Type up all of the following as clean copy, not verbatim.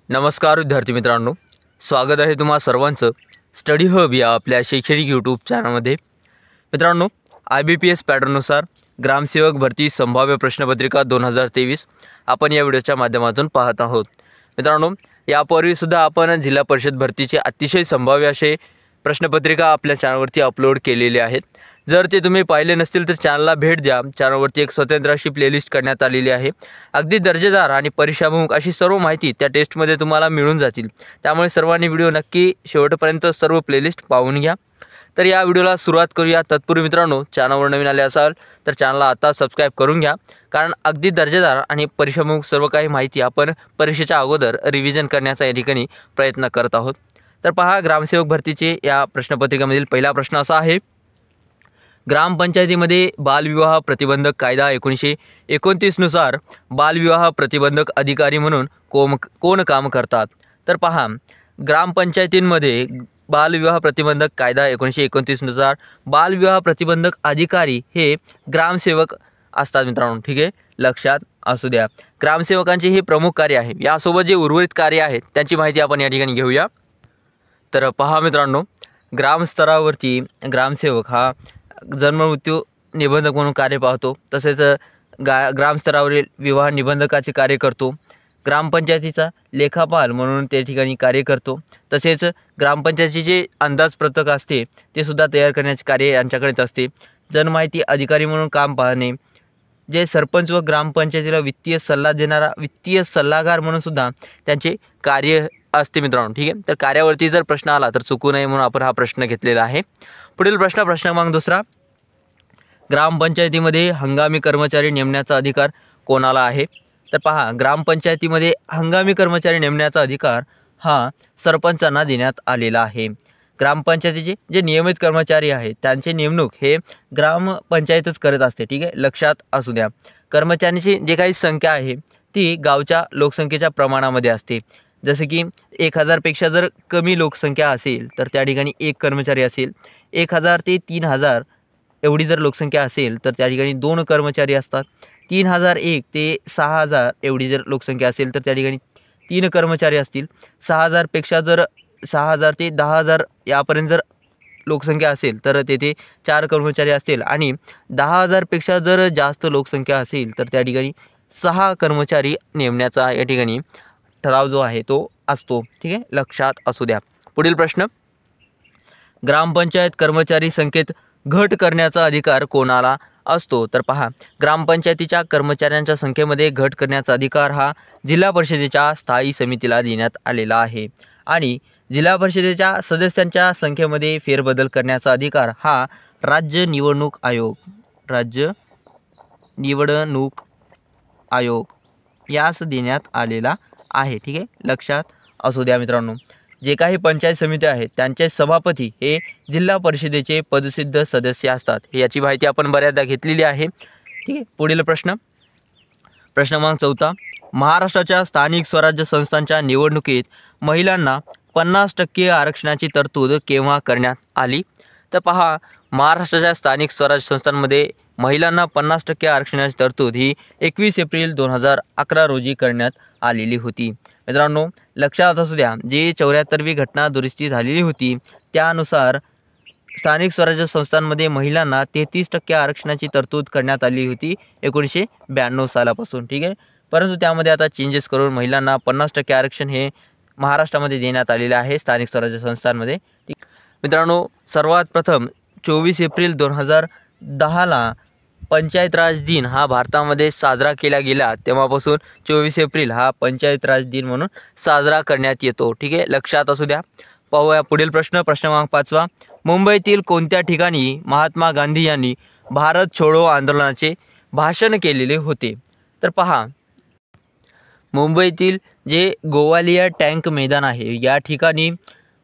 नमस्कार विद्यार्थी मित्रांनो, स्वागत आहे तुम्हा सर्वांचं स्टडी हब या आपल्या शैक्षणिक यूट्यूब चॅनलमध्ये। मित्रांनो, IBPS पॅटर्ननुसार ग्रामसेवक भरती संभाव्य प्रश्नपत्रिका 2023 आपण या व्हिडिओच्या माध्यमातून पाहत आहोत। मित्रांनो, यापूर्वी सुद्धा आपण जिल्हा परिषद भरतीचे अतिशय संभाव्य असे प्रश्नपत्रिका आपल्या चॅनलवरती अपलोड केलेले आहेत। जर ते तुम्ही पाहिले नसतील तर चॅनलला भेट द्या। चॅनलवरती एक स्वतंत्र अशी प्लेलिस्ट करण्यात आलेली आहे। अगदी दर्जेदार आणि परीक्षाभिमुख अशी सर्व माहिती त्या टेस्टमध्ये तुम्हाला मिळून जातील। त्यामुळे सर्वांनी व्हिडिओ नक्की शेवटपर्यंत सर्व प्लेलिस्ट पाहून घ्या। तर या व्हिडिओला सुरुवात करूया। तत्पूर्वी मित्रांनो, चॅनलवर नवीन आले असाल तर चॅनलला आता सबस्क्राइब करून घ्या, कारण अगदी दर्जेदार आणि परीक्षाभिमुख सर्व काही माहिती आपण परीक्षेच्या अगोदर रिव्हिजन करण्याचा या ठिकाणी प्रयत्न करत आहोत। तर पहा, ग्रामसेवक भरतीचे या प्रश्नपत्रिकेमधील पहिला प्रश्न असा आहे: ग्रामपंचायतीमध्ये बालविवाह प्रतिबंधक कायदा 1929 नुसार बालविवाह प्रतिबंधक अधिकारी म्हणून कोण काम करतात? तर पहा, ग्रामपंचायतींमध्ये बालविवाह प्रतिबंधक कायदा 1929 नुसार बालविवाह प्रतिबंधक अधिकारी हे ग्रामसेवक असतात मित्रांनो। ठीक आहे, लक्षात असू द्या। ग्रामसेवकांचे हे प्रमुख कार्य आहे। यासोबत जे उर्वरित कार्य आहेत त्यांची माहिती आपण या ठिकाणी घेऊया। तर पहा मित्रांनो, ग्रामस्तरावरती ग्रामसेवक हा जन्ममृत्यू निबंधक म्हणून कार्य पाहतो, तसेच ग्रामस्तरावरील विवाह निबंधकाचे कार्य करतो, ग्रामपंचायतीचा लेखापाल म्हणून त्या ठिकाणी कार्य करतो, तसेच ग्रामपंचायतीचे अंदाजपत्रक असते ते सुद्धा तयार करण्याचे कार्य यांच्याकडेच असते। जनमाहिती अधिकारी म्हणून काम पाहणे, जे सरपंच व ग्रामपंचायतीला वित्तीय सल्ला देणारा वित्तीय सल्लागार म्हणून सुद्धा त्यांचे कार्य असते मित्रांनो। ठीक आहे, तर कार्यावरती जर प्रश्न आला तर चुकू नये म्हणून आपण हा प्रश्न घेतलेला आहे। पुढील प्रश्न क्रमांक दुसरा: ग्रामपंचायतीमध्ये हंगामी कर्मचारी नेमण्याचा अधिकार कोणाला आहे? तर पहा, ग्रामपंचायतीमध्ये हंगामी कर्मचारी नेमण्याचा अधिकार हा सरपंचांना देण्यात आलेला आहे। ग्रामपंचायतीचे जे नियमित कर्मचारी आहेत त्यांची नेमणूक हे ग्रामपंचायतच करत असते। ठीक आहे, लक्षात असू द्या। कर्मचाऱ्यांची जे काही संख्या आहे ती गावच्या लोकसंख्येच्या प्रमाणामध्ये असते। जसे की 1000 पेक्षा जर कमी लोकसंख्या असेल तर त्या ठिकाणी एक कर्मचारी असेल, 1000 ते 3000 एवढी जर लोकसंख्या असेल तर त्या ठिकाणी 2 कर्मचारी असतात, 3001 ते 6000 एवढी जर लोकसंख्या असेल तर त्या ठिकाणी 3 कर्मचारी असतील, 6000 पेक्षा जर 6000 ते 10000 यापर्यंत जर लोकसंख्या असेल तर तेथे 4 कर्मचारी असतील, आणि 10000 पेक्षा जर जास्त लोकसंख्या असेल तर त्या ठिकाणी 6 कर्मचारी नेमण्याचा या ठिकाणी ठराव जो आहे तो असतो। ठीक आहे, लक्षात असू द्या। पुढील प्रश्न: ग्रामपंचायत कर्मचारी संख्येत घट करण्याचा अधिकार कोणाला असतो? तर पहा, ग्रामपंचायतीच्या कर्मचाऱ्यांच्या संख्येमध्ये घट करण्याचा अधिकार हा जिल्हा परिषदेच्या स्थायी समितीला देण्यात आलेला आहे, आणि जिल्हा परिषदेच्या सदस्यांच्या संख्येमध्ये फेरबदल करण्याचा अधिकार हा राज्य निवडणूक आयोग यास देण्यात आलेला आहे। ठीक आहे, लक्षात असू द्या मित्रांनो। जे काही पंचायत समिती आहेत त्यांचे सभापती हे जिल्हा परिषदेचे पदसिद्ध सदस्य असतात, याची माहिती आपण बऱ्याचदा घेतलेली आहे। ठीक आहे, पुढील प्रश्न क्रमांक चौथा: महाराष्ट्राच्या स्थानिक स्वराज्य संस्थांच्या निवडणुकीत महिलांना 50% आरक्षणाची तरतूद केव्हा करण्यात आली? तर पहा, महाराष्ट्राच्या स्थानिक स्वराज्य संस्थांमध्ये महिलांना 50% आरक्षणाची तरतूद ही 21 एप्रिल 2011 रोजी करण्यात आलेली होती। मित्रांनो, लक्षात असू द्या, जी 74वी घटना दुरुस्ती झालेली होती त्यानुसार स्थानिक स्वराज्य संस्थांमध्ये महिलांना 33% आरक्षणाची तरतूद करण्यात आली होती 1992 सालापासून। ठीक आहे, परंतु त्यामध्ये आता चेंजेस करून महिलांना 50% आरक्षण हे महाराष्ट्रामध्ये देण्यात आलेले आहे स्थानिक स्वराज्य संस्थांमध्ये। मित्रांनो, सर्वात प्रथम 24 एप्रिल 2010ला पंचायत राज दिन हा भारतामध्ये साजरा केला गेला, तेव्हापासून 24 एप्रिल हा पंचायत राज दिन म्हणून साजरा करण्यात येतो। ठीक आहे, लक्षात असू द्या। पाहूया पुढील प्रश्न क्रमांक 5. मुंबईतील कोणत्या ठिकाणी महात्मा गांधी यांनी भारत छोडो आंदोलनाचे भाषण केलेले होते? तर पहा, मुंबईतील जे गोवालिया टँक मैदान आहे या ठिकाणी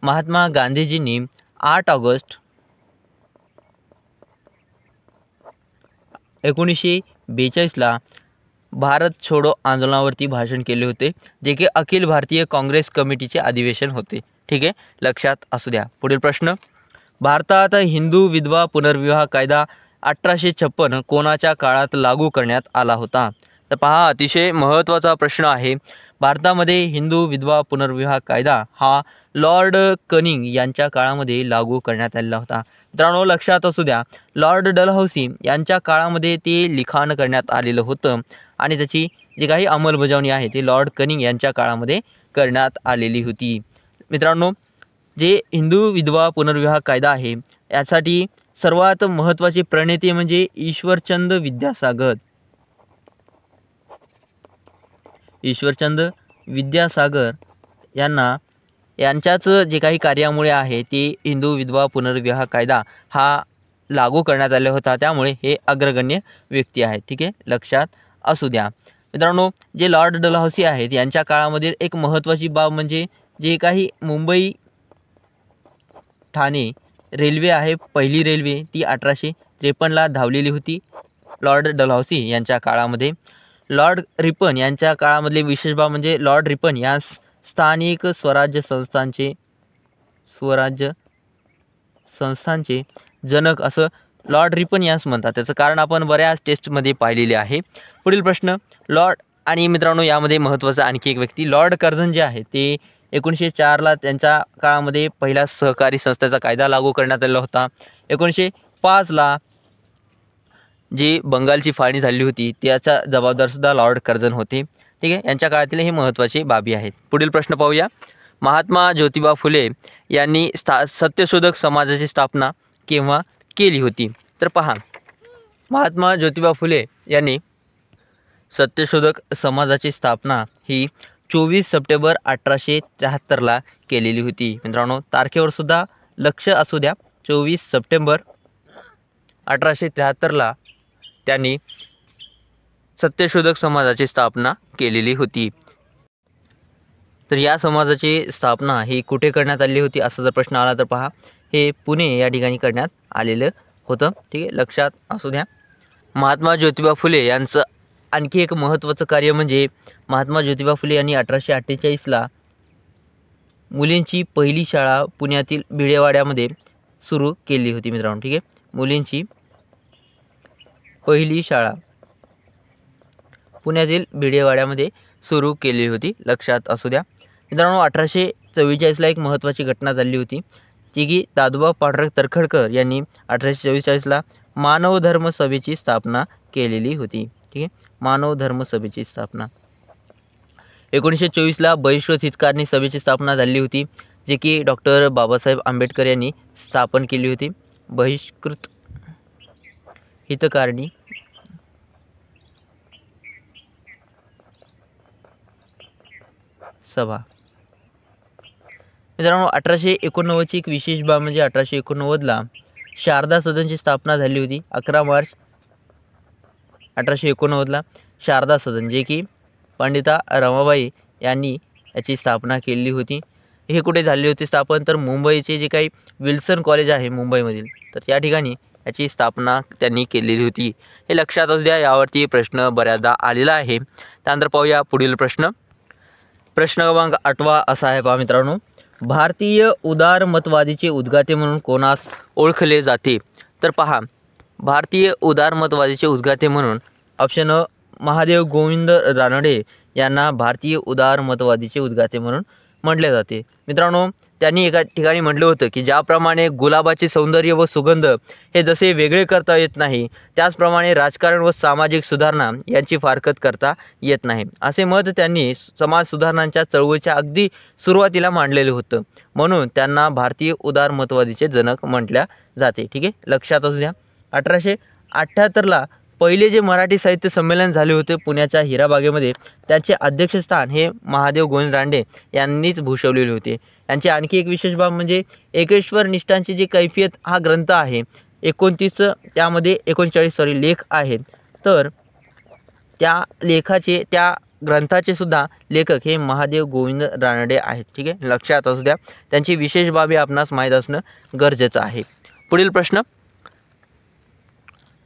महात्मा गांधीजींनी 8 ऑगस्ट 1942ला भारत छोडो आंदोलनावरती भाषण केले होते, जे की अखिल भारतीय काँग्रेस कमिटीचे अधिवेशन होते। ठीक आहे, लक्षात असू द्या। पुढील प्रश्न: भारतात हिंदू विधवा पुनर्विवाह कायदा 1856 कोणाच्या काळात लागू करण्यात आला होता? तर पहा, अतिशय महत्त्वाचा प्रश्न आहे। भारतामध्ये हिंदू विधवा पुनर्विवाह कायदा हा लॉर्ड कनिंग यांच्या काळामध्ये लागू करण्यात आलेला होता। मित्रांनो लक्षात असू द्या, लॉर्ड डलहौसी यांच्या काळामध्ये ते लिखाण करण्यात आलेलं होतं आणि त्याची जी काही अंमलबजावणी आहे ती लॉर्ड कनिंग यांच्या काळामध्ये करण्यात आलेली होती। मित्रांनो जे हिंदू विधवा पुनर्विवाह कायदा आहे यासाठी सर्वात महत्त्वाचे प्रणेते म्हणजे ईश्वरचंद विद्यासागर। ईश्वरचंद विद्यासागर यांच्याच जे काही कार्यामुळे आहे ते हिंदू विधवा पुनर्विवाह कायदा हा लागू करण्यात आला होता, त्यामुळे हे अग्रगण्य व्यक्ती आहेत। ठीक आहे, लक्षात असू द्या। मित्रांनो जे लॉर्ड डलहौसी आहेत यांच्या काळामध्ये एक महत्त्वाची बाब म्हणजे जे काही मुंबई ठाणे रेल्वे आहे, पहिली रेल्वे ती 1853ला धावलेली होती लॉर्ड डलहौसी यांच्या काळामध्ये। लॉर्ड रिपन यांच्या काळामधले विशेष बाब म्हणजे लॉर्ड रिपन या स्थानिक स्वराज्य संस्थांचे जनक असं लॉर्ड रिपन यांस म्हणतात। त्याचं कारण आपण बऱ्याच टेस्टमध्ये पाहिलेले आहे। पुढील प्रश्न लॉर्ड आणि मित्रांनो यामध्ये महत्त्वाचा आणखी एक व्यक्ती लॉर्ड कर्झन जे आहे ते 1904ला त्यांच्या काळामध्ये पहिला सहकारी संस्थेचा कायदा लागू करण्यात आलेला होता। 1905ला जी बंगालची फाळणी झाली होती त्याचा जबाबदारसुद्धा लॉर्ड कर्झन होते। ठीक आहे, यांच्या काळातील हे महत्त्वाचे बाबी आहेत। पुढील प्रश्न पाहूया, महात्मा ज्योतिबा फुले यांनी सत्यशोधक समाजाची स्थापना केव्हा केली होती? तर पहा, महात्मा ज्योतिबा फुले यांनी सत्यशोधक समाजाची स्थापना ही 24 सप्टेंबर 1873ला केलेली होती। मित्रांनो तारखेवर सुद्धा लक्ष असू द्या, 24 सप्टेंबर 1873ला त्यांनी सत्यशोधक समाजाची स्थापना केलेली होती। तर या समाजाची स्थापना ही कुठे करण्यात आली होती असा जर प्रश्न आला तर पहा, हे पुणे या ठिकाणी करण्यात आलेलं होतं। ठीक आहे, लक्षात असू द्या। महात्मा ज्योतिबा फुले यांचं आणखी एक महत्त्वाचं कार्य म्हणजे महात्मा ज्योतिबा फुले यांनी 1848ला मुलींची पहिली शाळा पुण्यातील भिडेवाड्यामध्ये सुरू केली होती। मित्रांनो ठीक आहे, मुलींची पहिली शाळा पुण्यातील भिडेवाड्यामध्ये सुरू केली होती, लक्षात असू द्या। मित्रांनो 1844ला एक महत्त्वाची घटना झाली होती ती की दादोबा पांडुरंग तरखडकर यांनी 1844ला मानव धर्म सभेची स्थापना केलेली होती। ठीक आहे, मानव धर्म सभेची स्थापना। 1924ला बहिष्कृत हितकारणी सभेची स्थापना झाली होती जे की डॉक्टर बाबासाहेब आंबेडकर यांनी स्थापन केली होती। बहिष्कृत हितकारणी सभा। मित्रांनो 1889ची एक विशेष बाब म्हणजे 1889ला शारदा सदनची स्थापना झाली होती। 11 मार्च 1889ला शारदा सदन जे की पंडिता रमाबाई यांनी याची स्थापना केली होती। हे कुठे झाले होते स्थापन तर मुंबईचे जे काही विल्सन कॉलेज आहे मुंबईमधील, तर त्या ठिकाणी याची स्थापना त्यांनी केलेली होती। हे लक्षात असू द्या, यावरती प्रश्न बऱ्याचदा आलेला आहे। त्यानंतर पाहूया पुढील प्रश्न क्रमांक 8 असा आहे पहा मित्रांनो, भारतीय उदारमतवादीचे उद्गाते म्हणून कोणास ओळखले जाते? तर पहा, भारतीय उदारमतवादीचे उद्गाते म्हणून ऑप्शन अ महादेव गोविंद रानडे यांना भारतीय उदारमतवादीचे उद्गाते म्हणून म्हटले जाते। मित्रांनो त्यांनी एका ठिकाणी म्हटलं होतं की ज्याप्रमाणे गुलाबाचे सौंदर्य व सुगंध हे जसे वेगळे करता येत नाही, त्याचप्रमाणे राजकारण व सामाजिक सुधारणा यांची फारकत करता येत नाही, असे मत त्यांनी समाज सुधारणांच्या चळवळीच्या अगदी सुरुवातीला मांडलेले होतं। म्हणून त्यांना भारतीय उदारमतवादीचे जनक म्हटल्या जाते। ठीक आहे, लक्षात असू द्या। 1878ला पहिले जे मराठी साहित्य संमेलन झाले होते पुण्याच्या हिराबागेमध्ये, त्याचे अध्यक्षस्थान हे महादेव गोविंद रानडे यांनीच भूषवलेले होते। यांची आणखी एक विशेष बाब म्हणजे एकेश्वर निष्ठांची जी कैफियत हा ग्रंथ आहे, 29 त्यामध्ये 39 लेख आहेत, तर त्या ग्रंथाचे सुद्धा लेखक हे महादेव गोविंद रानडे आहेत। ठीक आहे, लक्षात असू द्या। त्यांची विशेष बाबी आपणास माहीत असणं गरजेचं आहे। पुढील प्रश्न,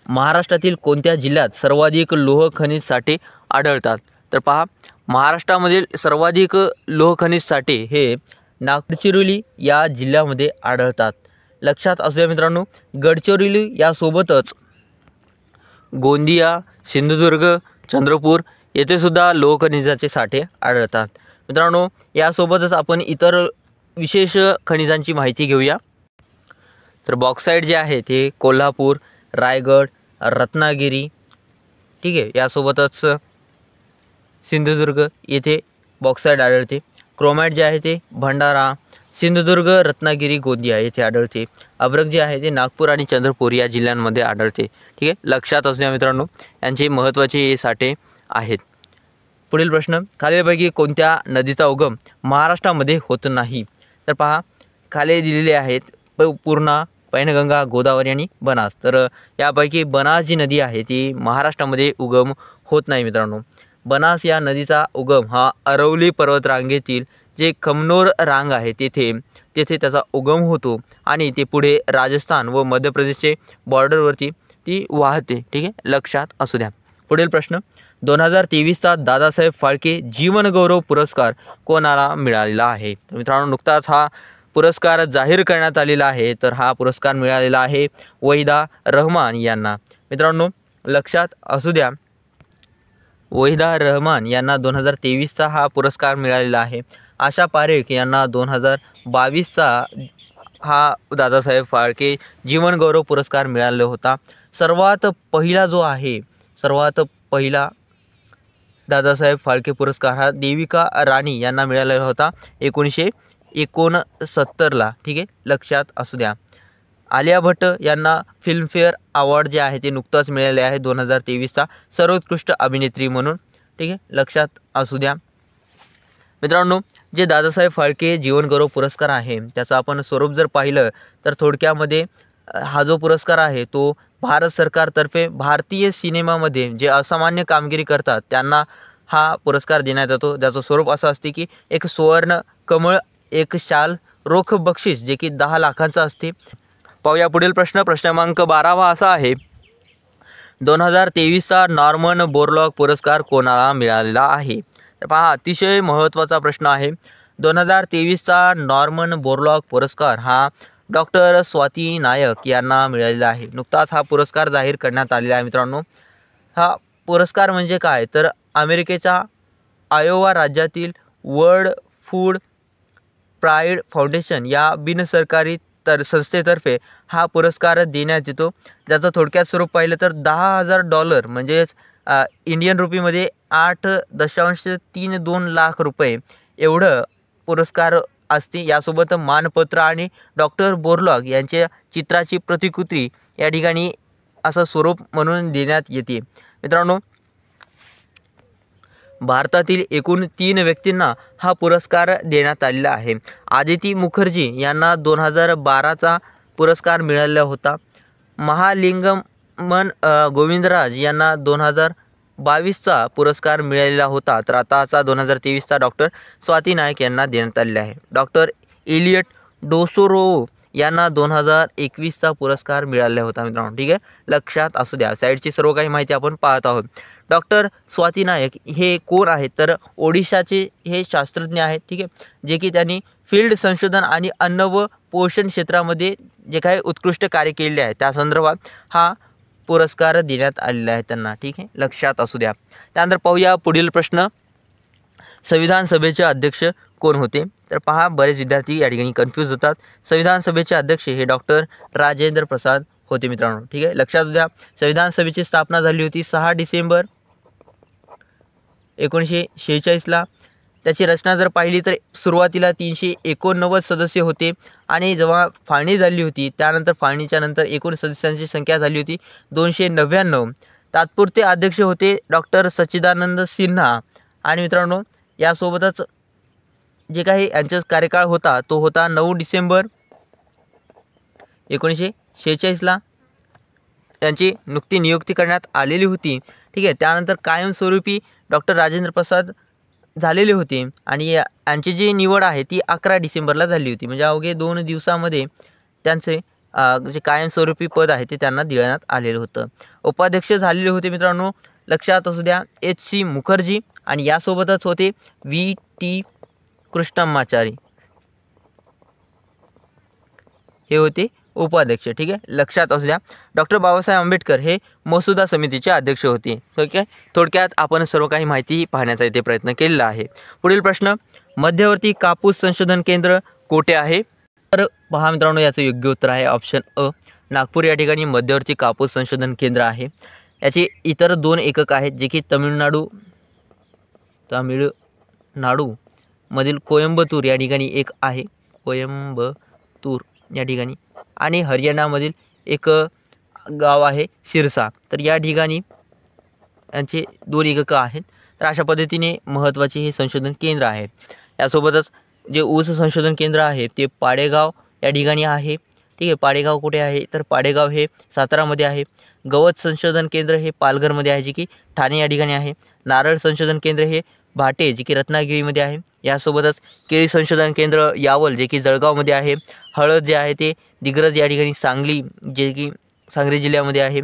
महाराष्ट्रातील कोणत्या जिल्ह्यात सर्वाधिक लोह खनिज साठे आढळतात? तर पहा, महाराष्ट्रामधील सर्वाधिक लोह खनिज साठे हे गडचिरोली या जिल्ह्यामध्ये आढळतात। लक्षात असू द्या मित्रांनो, गडचिरोली यासोबतच गोंदिया, सिंधुदुर्ग, चंद्रपूर येथे सुद्धा लोह खनिजाचे साठे आढळतात. मित्रांनो, यासोबतच आपण इतर विशेष खनिजांची माहिती घेऊया. तर बॉक्साईट जे आहे ते कोल्हापूर, रायगड, रत्नागिरी, ठीक आहे, यासोबतच सिंधुदुर्ग येथे बॉक्साईट आढळते. क्रोमाइट जे आहे ते भंडारा, सिंधुदुर्ग, रत्नागिरी, गोंदिया येथे आढळते. अभ्रक जे आहे ते नागपूर आणि चंद्रपूर या जिल्ह्यांमध्ये आढळते. ठीक आहे, लक्षात असू द्या मित्रांनो, यांचे महत्त्वाचे साठे आहेत. पुढील प्रश्न, खालीलपैकी कोणत्या नदीचा उगम महाराष्ट्रामध्ये होत नाही? तर पहा, खाली दिलेले आहेत पूर्णा, पैनगंगा, गोदावरी आणि बनास. तर यापैकी बनास जी नदी आहे ती महाराष्ट्रामध्ये उगम होत नाही मित्रांनो. बनास या नदीचा उगम हा अरवली पर्वतरांगेतील जे कमनोर रांग आहे तेथे त्याचा उगम होतो आणि ते पुढे राजस्थान व मध्य प्रदेशचे बॉर्डरवरती ती वाहते. ठीक आहे, लक्षात असू द्या. पुढील प्रश्न, 2023चा दादासाहेब फाळके जीवनगौरव पुरस्कार कोणाला मिळालेला आहे? तर मित्रांनो, नुकताच हा पुरस्कार जाहीर करण्यात आलेला आहे. तर हा पुरस्कार मिळालेला आहे वहिदा रहमान यांना. मित्रांनो, लक्षात असू द्या, वहिदा रहमान यांना 2023चा हा पुरस्कार मिळालेला आहे. आशा पारेख यांना 2022चा हा दादासाहेब फाळके जीवनगौरव पुरस्कार मिळालेला होता. सर्वात पहिला दादासाहेब फाळके पुरस्कार हा देविका राणी यांना मिळालेला होता 1969ला. ठीक आहे, लक्षात असू द्या. आलिया भट्ट यांना फिल्मफेअर अवॉर्ड जे आहे ते नुकताच मिळाले आहे 2023चा सर्वोत्कृष्ट अभिनेत्री म्हणून. ठीक आहे, लक्षात असू द्या. मित्रांनो, जे दादासाहेब फाळके जीवनगौरव पुरस्कार आहे त्याचं आपण स्वरूप जर पाहिलं तर थोडक्यामध्ये हा जो पुरस्कार आहे तो भारत सरकारतर्फे भारतीय सिनेमामध्ये जे असामान्य कामगिरी करतात त्यांना हा पुरस्कार देण्यात येतो. ज्याचं स्वरूप असं असते की एक सुवर्ण कमळ, एक शाल, रोख बक्षीस जे की 10 लाखांचं असते. पाहूया पुढील प्रश्न. प्रश्न क्रमांक 12 असा आहे, 2023चा नॉर्मन बोरलॉग पुरस्कार कोणाला मिळालेला आहे? तर पहा, अतिशय महत्त्वाचा प्रश्न आहे. 2023चा नॉर्मन बोरलॉग पुरस्कार हा डॉक्टर स्वाती नायक यांना मिळालेला आहे. नुकताच हा पुरस्कार जाहीर करण्यात आलेला आहे. मित्रांनो, हा पुरस्कार म्हणजे काय, तर अमेरिकेच्या आयोवा राज्यातील वर्ल्ड फूड प्राईड फाउंडेशन या बिनसरकारी संस्थेतर्फे हा पुरस्कार देण्यात येतो. ज्याचं थोडक्यात स्वरूप पाहिलं तर $10,000 म्हणजेच इंडियन रुपीमध्ये 8.32 लाख रुपये एवढं पुरस्कार असते. यासोबत मानपत्र आणि डॉक्टर बोरलॉग यांच्या चित्राची प्रतिकृती या ठिकाणी असं स्वरूप म्हणून देण्यात येते. मित्रांनो, भारतातील एकूण 3 व्यक्तींना हा पुरस्कार देण्यात आलेला आहे. आदिती मुखर्जी यांना 2012चा पुरस्कार मिळालेला होता. महालिंगमन गोविंदराज यांना 2022चा पुरस्कार मिळालेला होता. तर आताचा 2023चा डॉक्टर स्वाती नायक यांना देण्यात आलेला आहे. डॉक्टर एलियट डोसोरोव यांना 2021चा पुरस्कार मिळालेला होता. मित्रांनो, ठीक आहे, लक्षात असू द्या. साईडची सर्व काही माहिती आपण पाहत आहोत. डॉक्टर स्वाती नायक हे कोण आहेत, तर ओडिशाचे हे शास्त्रज्ञ आहेत. ठीक आहे, जे की त्यांनी फील्ड संशोधन आणि अन्न व पोषण क्षेत्रामध्ये जे काही उत्कृष्ट कार्य केले आहे त्या संदर्भात हा पुरस्कार देण्यात आलेला आहे त्यांना. ठीक आहे, लक्षात असू द्या. त्यानंतर पाहूया पुढील प्रश्न, संविधान सभेचे अध्यक्ष कोण होते? तर पहा, बरेच विद्यार्थी या ठिकाणी कन्फ्यूज होतात. संविधान सभेचे अध्यक्ष हे डॉक्टर राजेंद्र प्रसाद होते. मित्रांनो, ठीक आहे, लक्षात द्या. संविधान सभेची स्थापना झाली होती 6 डिसेंबर 1946ला. त्याची रचना जर पाहिली तर सुरुवातीला 389 सदस्य होते आणि जेव्हा फाळणी झाली होती त्यानंतर फाळणीच्या नंतर एकूण सदस्यांची संख्या झाली होती 299. तात्पुरते अध्यक्ष होते डॉक्टर सच्चिदानंद सिन्हा. आणि मित्रांनो, यासोबतच जे काही यांचा कार्यकाळ होता तो होता 9 डिसेंबर 1946ला त्यांची नुकती नियुक्ती करण्यात आलेली होती. ठीक आहे, त्यानंतर कायमस्वरूपी डॉक्टर राजेंद्र प्रसाद झालेले होते आणि यांची जी निवड आहे ती 11 डिसेंबरला झाली होती. म्हणजे अवघे 2 दिवसामध्ये त्यांचे जे कायमस्वरूपी पद आहे ते त्यांना देण्यात आलेलं होतं. उपाध्यक्ष झालेले होते मित्रांनो, लक्षात असू द्या, HC मुखर्जी आणि यासोबतच होते VT कृष्णमाचारी, हे होते उपाध्यक्ष, ठीक आहे, लक्षात असू द्या. डॉक्टर बाबासाहेब आंबेडकर हे मसुदा समितीचे अध्यक्ष होते. ठीक आहे, थोडक्यात आपण सर्व काही माहिती पाहण्याचा इथे प्रयत्न केलेला आहे. पुढील प्रश्न, मध्यवर्ती कापूस संशोधन केंद्र कोठे आहे? तर पहा मित्रांनो, याचं योग्य उत्तर आहे ऑप्शन अ, नागपूर या ठिकाणी मध्यवर्ती कापूस संशोधन केंद्र आहे. याचे इतर 2 एकक आहेत जे की तामिळनाडू मधील कोयंबतूर या ठिकाणी एक आहे, कोयंबतूर या ठिकाणी, आणि हरियाणामधील एक गाव आहे सिरसा. तर या ठिकाणी यांचे 2 एककं आहेत. तर अशा पद्धतीने महत्त्वाचे हे संशोधन केंद्र आहे. यासोबतच जे ऊस संशोधन केंद्र आहे ते पाडेगाव या ठिकाणी आहे. ठीक आहे, पाडेगाव कुठे आहे? तर पाडेगाव हे सातारामध्ये आहे. गवत संशोधन केंद्र हे पालघरमध्ये आहे जे की ठाणे या ठिकाणी आहे. नारळ संशोधन केंद्र हे भाटे जे की रत्नागिरीमध्ये आहे. यासोबतच केळी संशोधन केंद्र यावल जे की जळगावमध्ये आहे. हळद जे आहे ते दिग्रज या ठिकाणी सांगली जे की सांगली जिल्ह्यामध्ये आहे.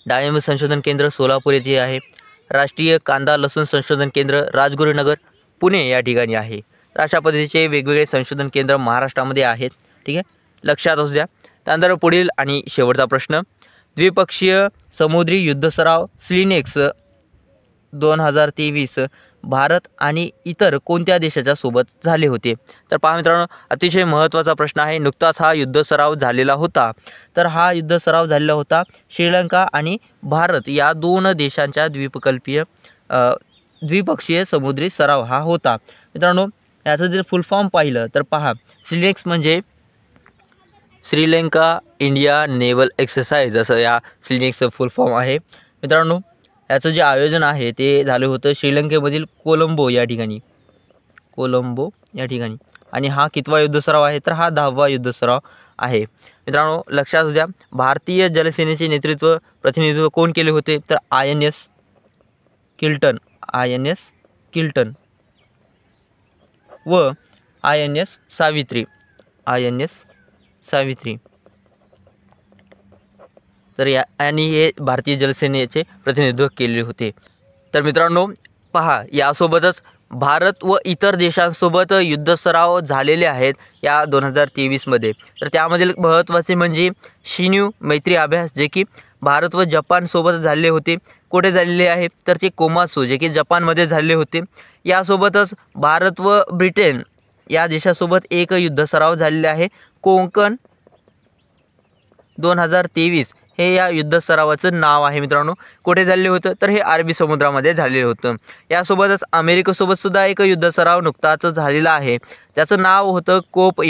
डाळिंब संशोधन केंद्र सोलापूर येथे आहे. राष्ट्रीय कांदा लसूण संशोधन केंद्र राजगुरुनगर पुणे या ठिकाणी आहे. तर अशा पद्धतीचे वेगवेगळे संशोधन केंद्र महाराष्ट्रामध्ये आहेत. ठीक आहे, लक्षात असू द्या. त्यानंतर पुढील आणि शेवटचा प्रश्न, द्विपक्षीय समुद्री युद्ध सराव स्लिनेक्स 2023 भारत आणि इतर कोणत्या देशाच्या सोबत झाले होते? तर पहा मित्रांनो, अतिशय महत्त्वाचा प्रश्न आहे. नुकताच हा युद्ध सराव झालेला होता. तर हा युद्ध सराव झालेला होता श्रीलंका आणि भारत या 2 देशांच्या द्विपक्षीय समुद्री सराव हा होता. मित्रांनो, याचं जर फुल फॉर्म पाहिलं तर पहा, स्लिनेक्स म्हणजे श्रीलंका इंडिया नेव्हल एक्सरसाइज असं या स्लिनेक्सचं फुल फॉर्म आहे. मित्रांनो, याचं जे आयोजन आहे ते झालं होतं श्रीलंकेमधील कोलंबो या ठिकाणी, आणि हा कितवा युद्ध सराव आहे? तर हा 10वा युद्ध सराव आहे. मित्रांनो, लक्षात असू द्या, भारतीय जलसेनेचे प्रतिनिधित्व कोण केले होते? तर INS किल्टन व INS सावित्री. तर आणि हे भारतीय जलसेनेचे प्रतिनिधित्व केले होते. तर मित्रांनो पहा, यासोबतच भारत व इतर देशांसोबत युद्ध सराव झालेले आहेत या 2023मध्ये. तर त्यामधील महत्त्वाचे म्हणजे शिन्यू मैत्री अभ्यास जे की भारत व जपानसोबत झाले होते. कुठे झालेले आहे? तर ते कोमात्सू जे की जपानमध्ये झाले होते. यासोबतच भारत व ब्रिटन या देशासोबत एक युद्ध सराव झालेले आहे, कोंकण 2023 हे या युद्ध सरावाचं नाव आहे. मित्रांनो, कुठे झाले होतं? तर हे अरबी समुद्रामध्ये झालेलं होतं. यासोबतच अमेरिकेसोबत सुद्धा एक युद्ध सराव नुकताच झालेला आहे. त्याचं नाव होतं कोप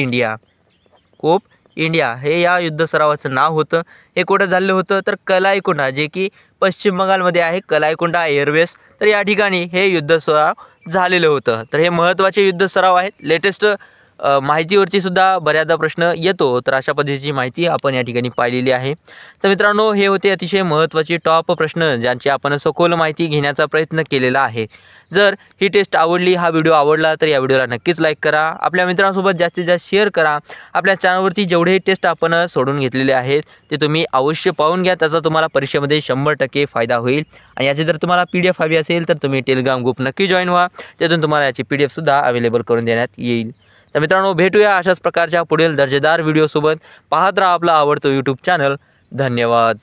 इंडिया हे या युद्ध सरावाचं नाव होतं. हे कुठे झालं होतं? तर कलाईकुंडा जे की पश्चिम बंगालमध्ये आहे, कलाईकुंडा एअरवेस. तर या ठिकाणी हे युद्ध सराव झालेलं होतं. तर हे महत्त्वाचे युद्ध सराव आहेत. लेटेस्ट माहितीवरती सुद्धा बऱ्याचदा प्रश्न येतो. तर अशा पद्धतीची माहिती आपण या ठिकाणी पाहिलेली आहे. तर मित्रांनो, हे होते अतिशय महत्त्वाचे टॉप प्रश्न ज्यांची आपण सखोल माहिती घेण्याचा प्रयत्न केलेला आहे. जर ही टेस्ट आवडली, हा व्हिडिओ आवडला तर या व्हिडिओला नक्कीच लाईक करा, आपल्या मित्रांसोबत जास्तीत जास्त शेअर करा. आपल्या चॅनलवरती जेवढे टेस्ट आपण सोडून घेतलेले आहेत ते तुम्ही अवश्य पाहून घ्या. त्याचा तुम्हाला परीक्षेमध्ये 100% फायदा होईल. आणि याची जर तुम्हाला PDF हवी असेल तर तुम्ही टेलिग्राम ग्रुप नक्की जॉईन व्हा. त्यातून तुम्हाला याची PDF सुद्धा अवेलेबल करून देण्यात येईल. तर मित्रांनो, भेटूया अशाच प्रकारच्या पुढील दर्जेदार व्हिडिओसोबत. पाहत राहा आपला आवडतो YouTube चॅनल. धन्यवाद.